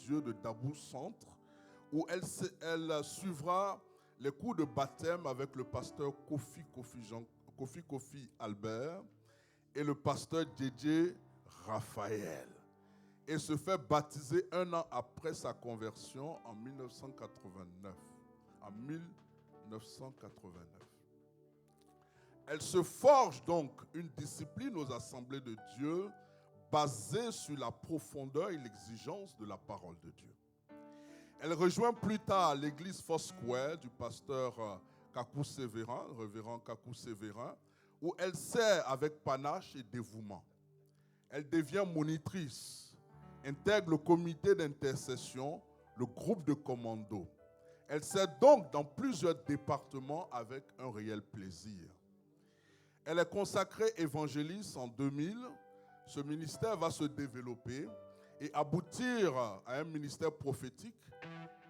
Dieu de Dabou Centre, où elle suivra les cours de baptême avec le pasteur Kofi Albert et le pasteur DJ Raphaël. Et se fait baptiser 1 an après sa conversion en 1989. En 1989. Elle se forge donc une discipline aux assemblées de Dieu basée sur la profondeur et l'exigence de la parole de Dieu. Elle rejoint plus tard l'église Foursquare du pasteur Kakou Sévérin, révérend Kakou Sévérin, où elle sert avec panache et dévouement. Elle devient monitrice, intègre le comité d'intercession, le groupe de commando. Elle sert donc dans plusieurs départements avec un réel plaisir. Elle est consacrée évangéliste en 2000. Ce ministère va se développer et aboutir à un ministère prophétique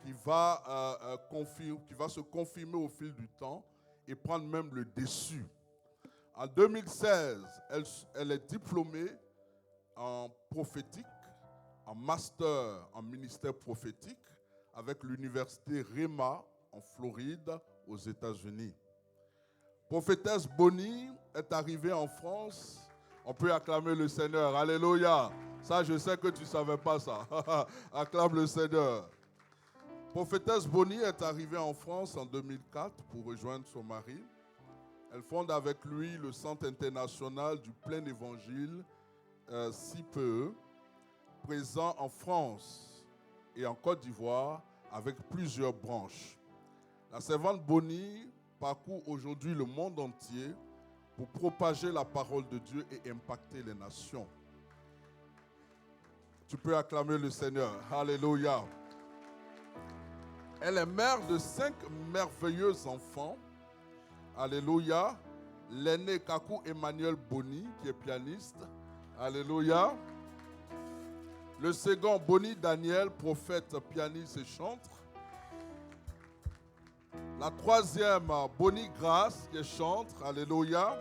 qui va se confirmer au fil du temps et prendre même le dessus. En 2016, elle est diplômée en prophétique, en master en ministère prophétique avec l'université Rhema en Floride aux États-Unis. Prophétesse Bonnie est arrivée en France. On peut acclamer le Seigneur. Alléluia. Ça, je sais que tu ne savais pas ça. Acclame le Seigneur. Prophétesse Bonnie est arrivée en France en 2004 pour rejoindre son mari. Elle fonde avec lui le Centre international du plein évangile, CIPE, présent en France et en Côte d'Ivoire avec plusieurs branches. La servante Bonnie parcourt aujourd'hui le monde entier pour propager la parole de Dieu et impacter les nations. Tu peux acclamer le Seigneur. Alléluia. Elle est mère de 5 merveilleux enfants. Alléluia. L'aîné Kakou Emmanuel Bonnie, qui est pianiste. Alléluia. Le second, Bonnie Daniel, prophète, pianiste et chantre. La troisième, Bonnie Grace, qui est chantre. Alléluia.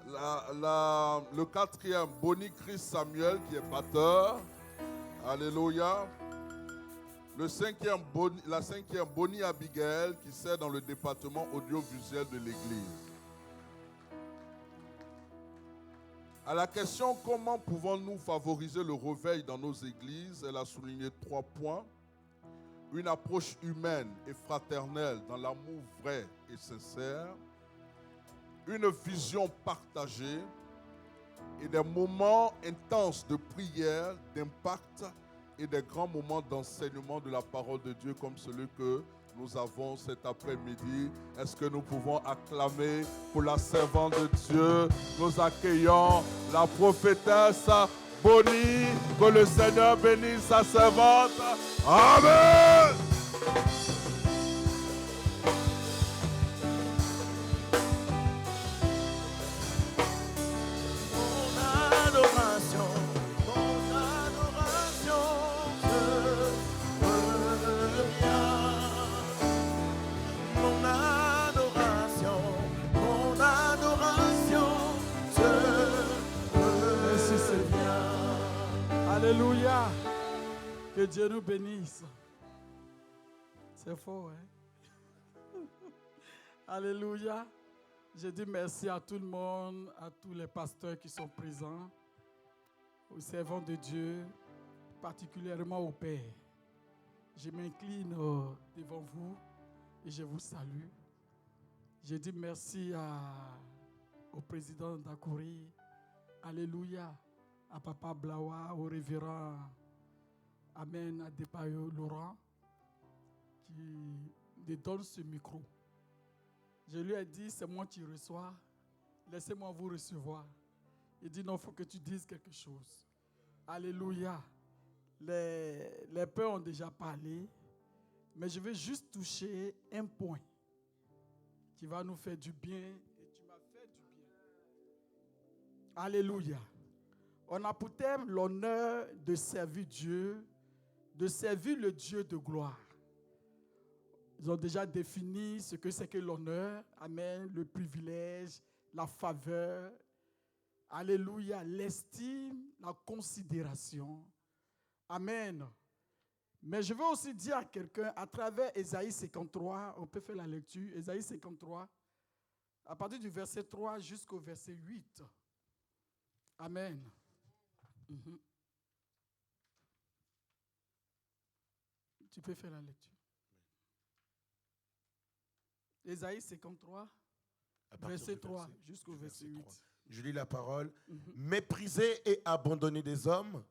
Le quatrième, Bonnie Chris Samuel, qui est batteur. Alléluia. La cinquième, Bonnie Abigail, qui sert dans le département audiovisuel de l'Église. À la question « Comment pouvons-nous favoriser le réveil dans nos églises ?» elle a souligné 3 points. Une approche humaine et fraternelle dans l'amour vrai et sincère. Une vision partagée et des moments intenses de prière, d'impact et des grands moments d'enseignement de la parole de Dieu comme celui que nous avons cet après-midi. Est-ce que nous pouvons acclamer pour la servante de Dieu? Nous accueillons la prophétesse Bonnie. Que le Seigneur bénisse sa servante. Amen. Alléluia. Que Dieu nous bénisse. C'est fort, hein? Alléluia. Je dis merci à tout le monde, à tous les pasteurs qui sont présents, aux servants de Dieu, particulièrement au Père. Je m'incline devant vous et je vous salue. Je dis merci au président d'Akouri. Alléluia. À Papa Blawa, au révérend Amen Adebayo Laurent, qui me donne ce micro. Je lui ai dit, c'est moi qui reçois, laissez-moi vous recevoir. Il dit, non, il faut que tu dises quelque chose. Alléluia. Les pères ont déjà parlé, mais je vais juste toucher un point qui va nous faire du bien, et tu m'as fait du bien. Alléluia. On a pour thème l'honneur de servir Dieu, de servir le Dieu de gloire. Ils ont déjà défini ce que c'est que l'honneur, amen, le privilège, la faveur, alléluia, l'estime, la considération, Amen. Mais je veux aussi dire à quelqu'un, à travers Ésaïe 53, on peut faire la lecture, Ésaïe 53, à partir du verset 3 jusqu'au verset 8. Amen. Mhm. Tu peux faire la lecture. Ésaïe 53, verset 3 jusqu'au verset 8. Je lis la parole. Méprisé et abandonné des hommes,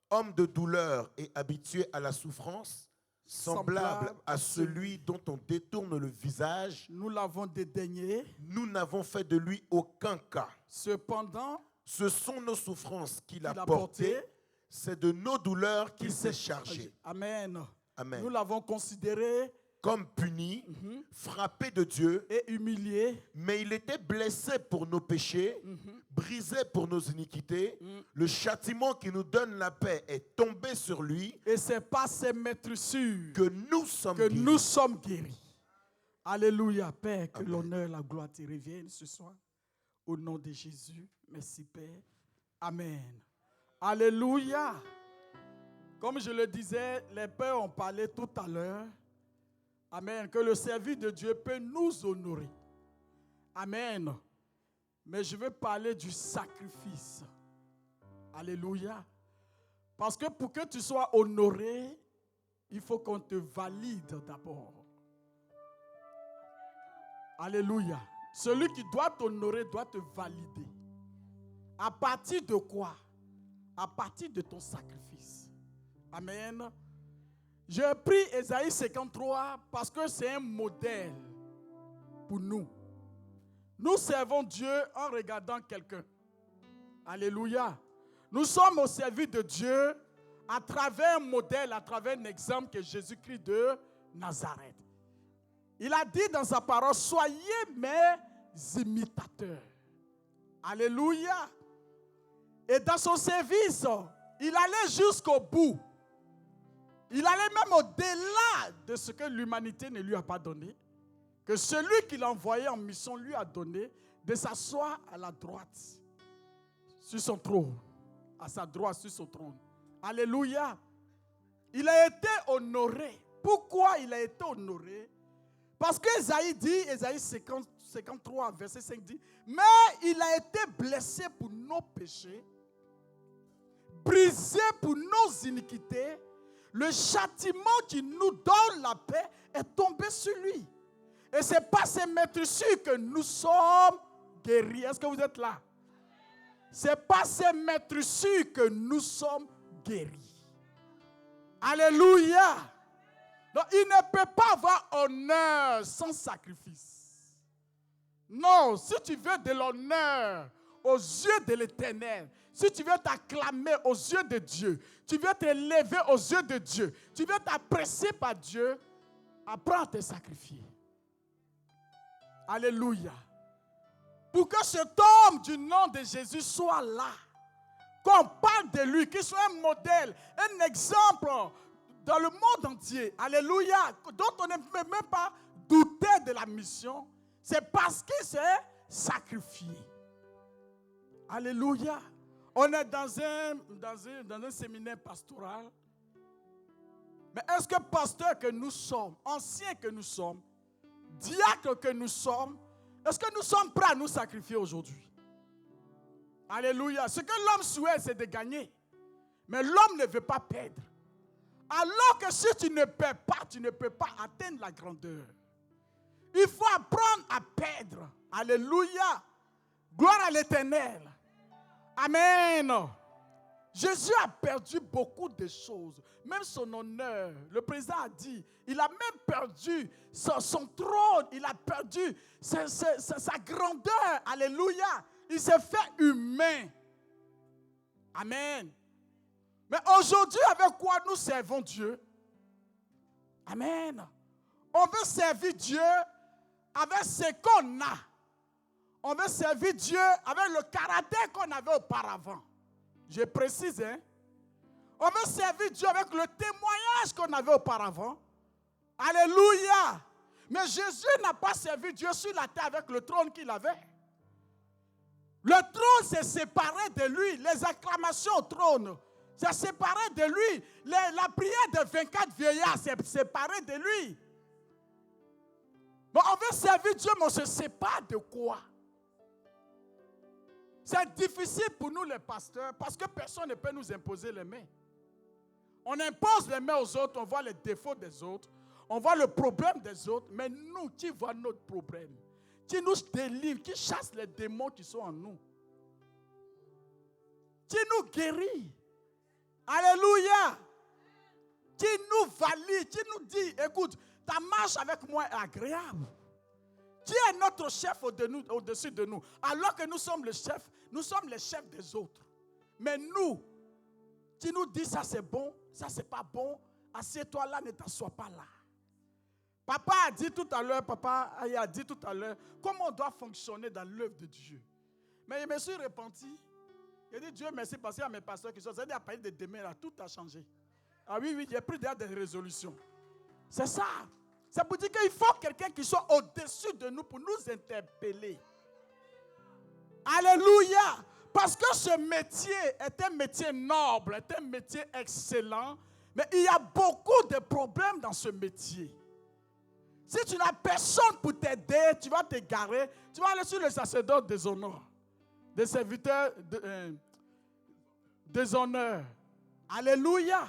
homme de douleur et habitué à la souffrance, semblable à celui dont on détourne le visage, nous l'avons dédaigné. Nous n'avons fait de lui aucun cas. Cependant, ce sont nos souffrances qu'il a portées. portées, c'est de nos douleurs qu'il s'est chargé. Amen. Amen. Nous l'avons considéré comme puni, frappé de Dieu et humilié. Mais il était blessé pour nos péchés, brisé pour nos iniquités. Le châtiment qui nous donne la paix est tombé sur lui. Et c'est par ses meurtrissures que nous sommes guéris. Alléluia, Père, que l'honneur, la gloire te reviennent ce soir. Au nom de Jésus, merci Père. Amen. Alléluia. Comme je le disais, les pères ont parlé tout à l'heure. Amen. Que le service de Dieu peut nous honorer. Amen. Mais je veux parler du sacrifice. Alléluia. Parce que pour que tu sois honoré, il faut qu'on te valide d'abord. Alléluia. Celui qui doit t'honorer doit te valider. À partir de quoi? À partir de ton sacrifice. Amen. J'ai pris Ésaïe 53 parce que c'est un modèle pour nous. Nous servons Dieu en regardant quelqu'un. Alléluia. Nous sommes au service de Dieu à travers un modèle, à travers un exemple que Jésus-Christ de Nazareth. Il a dit dans sa parole, soyez mes imitateurs. Alléluia. Et dans son service, il allait jusqu'au bout. Il allait même au-delà de ce que l'humanité ne lui a pas donné, que celui qui l'a envoyé en mission lui a donné, de s'asseoir à la droite, sur son trône, à sa droite sur son trône. Alléluia. Il a été honoré. Pourquoi il a été honoré? Parce que Ésaïe dit, Ésaïe 53, verset 5 dit, mais il a été blessé pour nos péchés, brisé pour nos iniquités. Le châtiment qui nous donne la paix est tombé sur lui. Et c'est par ces meurtrissures que nous sommes guéris. Est-ce que vous êtes là? C'est par ces meurtrissures que nous sommes guéris. Alléluia. Donc il ne peut pas avoir honneur sans sacrifice. Non, si tu veux de l'honneur aux yeux de l'Éternel, si tu veux t'acclamer aux yeux de Dieu, tu veux t'élever aux yeux de Dieu, tu veux t'apprécier par Dieu, apprends à te sacrifier. Alléluia. Pour que cet homme du nom de Jésus soit là, qu'on parle de lui, qu'il soit un modèle, un exemple dans le monde entier. Alléluia. Dont on ne peut même pas douter de la mission. C'est parce qu'il s'est sacrifié. Alléluia. On est dans un séminaire pastoral. Mais est-ce que pasteur que nous sommes, anciens que nous sommes, diacres que nous sommes, est-ce que nous sommes prêts à nous sacrifier aujourd'hui? Alléluia. Ce que l'homme souhaite, c'est de gagner. Mais l'homme ne veut pas perdre. Alors que si tu ne perds pas, tu ne peux pas atteindre la grandeur. Il faut apprendre à perdre. Alléluia. Gloire à l'Éternel. Amen. Jésus a perdu beaucoup de choses, même son honneur. Le président a dit, il a même perdu son trône, il a perdu sa grandeur. Alléluia. Il s'est fait humain. Amen. Mais aujourd'hui, avec quoi nous servons Dieu? Amen. On veut servir Dieu avec ce qu'on a. On veut servir Dieu avec le caractère qu'on avait auparavant. Je précise, hein. On veut servir Dieu avec le témoignage qu'on avait auparavant. Alléluia. Mais Jésus n'a pas servi Dieu sur la terre avec le trône qu'il avait. Le trône s'est séparé de lui. Les acclamations au trône C'est séparé de lui. La prière de 24 vieillards, c'est séparé de lui. Bon, on veut servir Dieu, mais on ne se sépare de quoi? C'est difficile pour nous les pasteurs parce que personne ne peut nous imposer les mains. On impose les mains aux autres, on voit les défauts des autres, on voit le problème des autres, mais nous, qui voit notre problème, qui nous délivre, qui chasse les démons qui sont en nous, qui nous guérit. Alléluia. Qui nous valide, qui nous dit, écoute, ta marche avec moi est agréable. Qui est notre chef au-dessus de nous? Alors que nous sommes le chef, nous sommes les chefs des autres. Mais nous, qui nous dit ça c'est bon, ça c'est pas bon, assieds-toi là, ne t'assois pas là. Papa a dit tout à l'heure, comment on doit fonctionner dans l'œuvre de Dieu. Mais je me suis repenti. J'ai dit Dieu merci parce qu'il y a mes pasteurs qui sont, c'est-à-dire à partir de demain là, tout a changé. Ah oui, j'ai pris déjà des résolutions. C'est ça. Ça pour dire qu'il faut quelqu'un qui soit au-dessus de nous pour nous interpeller. Alléluia. Parce que ce métier est un métier noble, est un métier excellent, mais il y a beaucoup de problèmes dans ce métier. Si tu n'as personne pour t'aider, tu vas t'égarer, tu vas aller sur le sacerdoce des honneurs, des serviteurs des honneurs. Alléluia.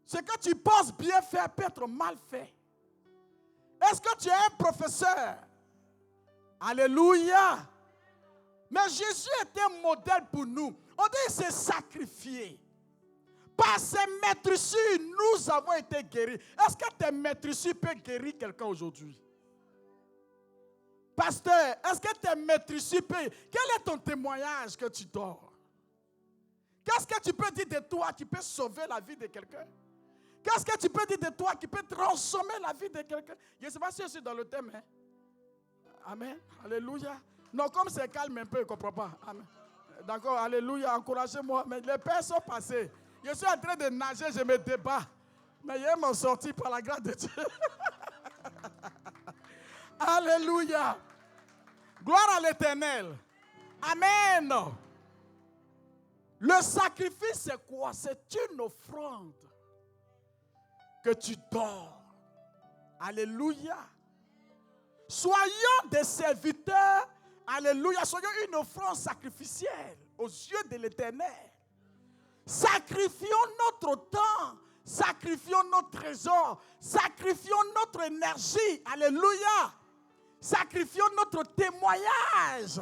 Ce que tu penses bien faire peut être mal fait. Est-ce que tu es un professeur? Alléluia. Mais Jésus était un modèle pour nous. On dit qu'il s'est sacrifié. Par ses maîtresses, nous avons été guéris. Est-ce que tes maîtresses peuvent guérir quelqu'un aujourd'hui? Pasteur, est-ce que tes maîtresses peuvent... Quel est ton témoignage que tu dors? Qu'est-ce que tu peux dire de toi qui peut sauver la vie de quelqu'un? Qu'est-ce que tu peux dire de toi qui peut transformer la vie de quelqu'un? Je ne sais pas si je suis dans le thème. Hein? Amen. Alléluia. Non, comme c'est calme un peu, je ne comprends pas. Amen. D'accord, alléluia, encouragez-moi. Mais les pères sont passés. Je suis en train de nager, je me débat. Mais je vais m'en sortir par la grâce de Dieu. Alléluia. Gloire à l'Éternel. Amen. Le sacrifice, c'est quoi? C'est une offrande que tu donnes. Alléluia. Soyons des serviteurs. Alléluia. Soyons une offrande sacrificielle aux yeux de l'Éternel. Sacrifions notre temps. Sacrifions notre trésor. Sacrifions notre énergie. Alléluia. Sacrifions notre témoignage.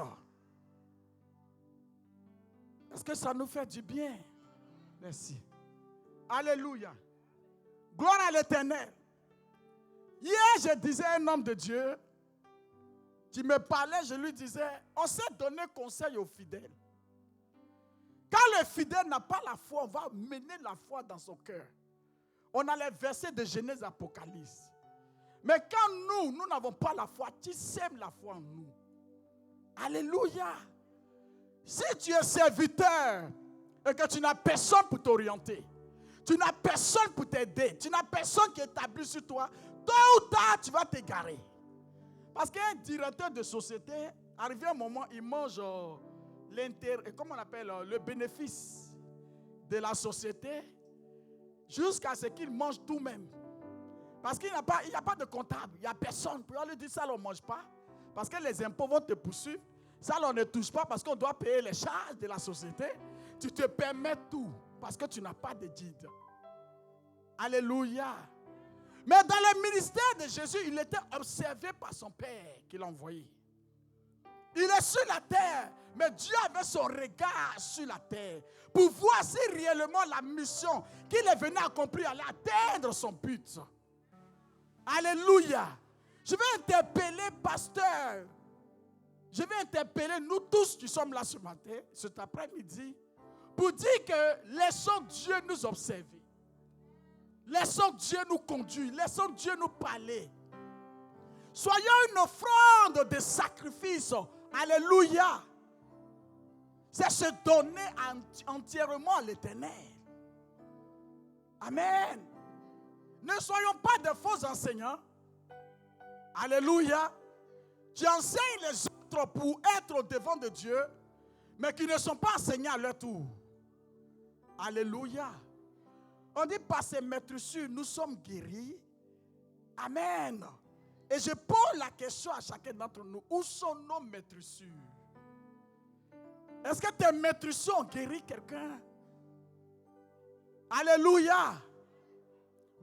Est-ce que ça nous fait du bien? Merci. Alléluia. Gloire à l'Éternel. Hier, je disais à un homme de Dieu qui me parlait, je lui disais, on s'est donné conseil aux fidèles. Quand le fidèle n'a pas la foi, on va mener la foi dans son cœur. On a les versets de Genèse Apocalypse. Mais quand nous n'avons pas la foi, tu sèmes la foi en nous. Alléluia. Si tu es serviteur et que tu n'as personne pour t'orienter, tu n'as personne pour t'aider, tu n'as personne qui est établi sur toi, tôt ou tard, tu vas t'égarer. Parce qu'un directeur de société, arrivé un moment, il mange comment on appelle, le bénéfice de la société jusqu'à ce qu'il mange tout même. Parce qu'il n'y a pas de comptable, il n'y a personne. Pour lui dire ça, on ne mange pas. Parce que les impôts vont te poursuivre. Ça, on ne touche pas parce qu'on doit payer les charges de la société. Tu te permets tout parce que tu n'as pas de guide. Alléluia. Mais dans le ministère de Jésus, il était observé par son Père qui l'a envoyé. Il est sur la terre, mais Dieu avait son regard sur la terre pour voir si réellement la mission qu'il est venu accomplir allait atteindre son but. Alléluia. Je vais interpeller pasteur. Je vais interpeller nous tous qui sommes là ce matin, cet après-midi, pour dire que laissons Dieu nous observer. Laissons Dieu nous conduire. Laissons Dieu nous parler. Soyons une offrande de sacrifice. Alléluia. C'est se donner entièrement à l'Éternel. Amen. Ne soyons pas de faux enseignants. Alléluia. Qui enseignent les autres pour être au devant de Dieu, mais qui ne sont pas enseignés à leur tour. Alléluia. On dit par ces maîtresses, nous sommes guéris. Amen. Et je pose la question à chacun d'entre nous. Où sont nos maîtresses? Est-ce que tes maîtresses ont guéri quelqu'un? Alléluia.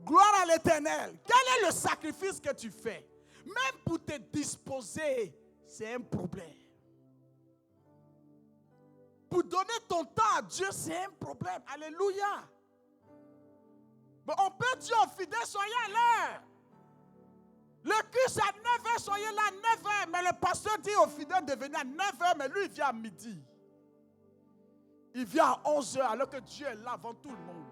Gloire à l'Éternel. Quel est le sacrifice que tu fais? Même pour te disposer, c'est un problème. Pour donner ton temps à Dieu, c'est un problème. Alléluia. Mais on peut dire aux fidèles, soyez à l'heure. Le culte à 9h, soyez là à 9h. Mais le pasteur dit aux fidèles de venir à 9h, mais lui il vient à midi. Il vient à 11h alors que Dieu est là avant tout le monde.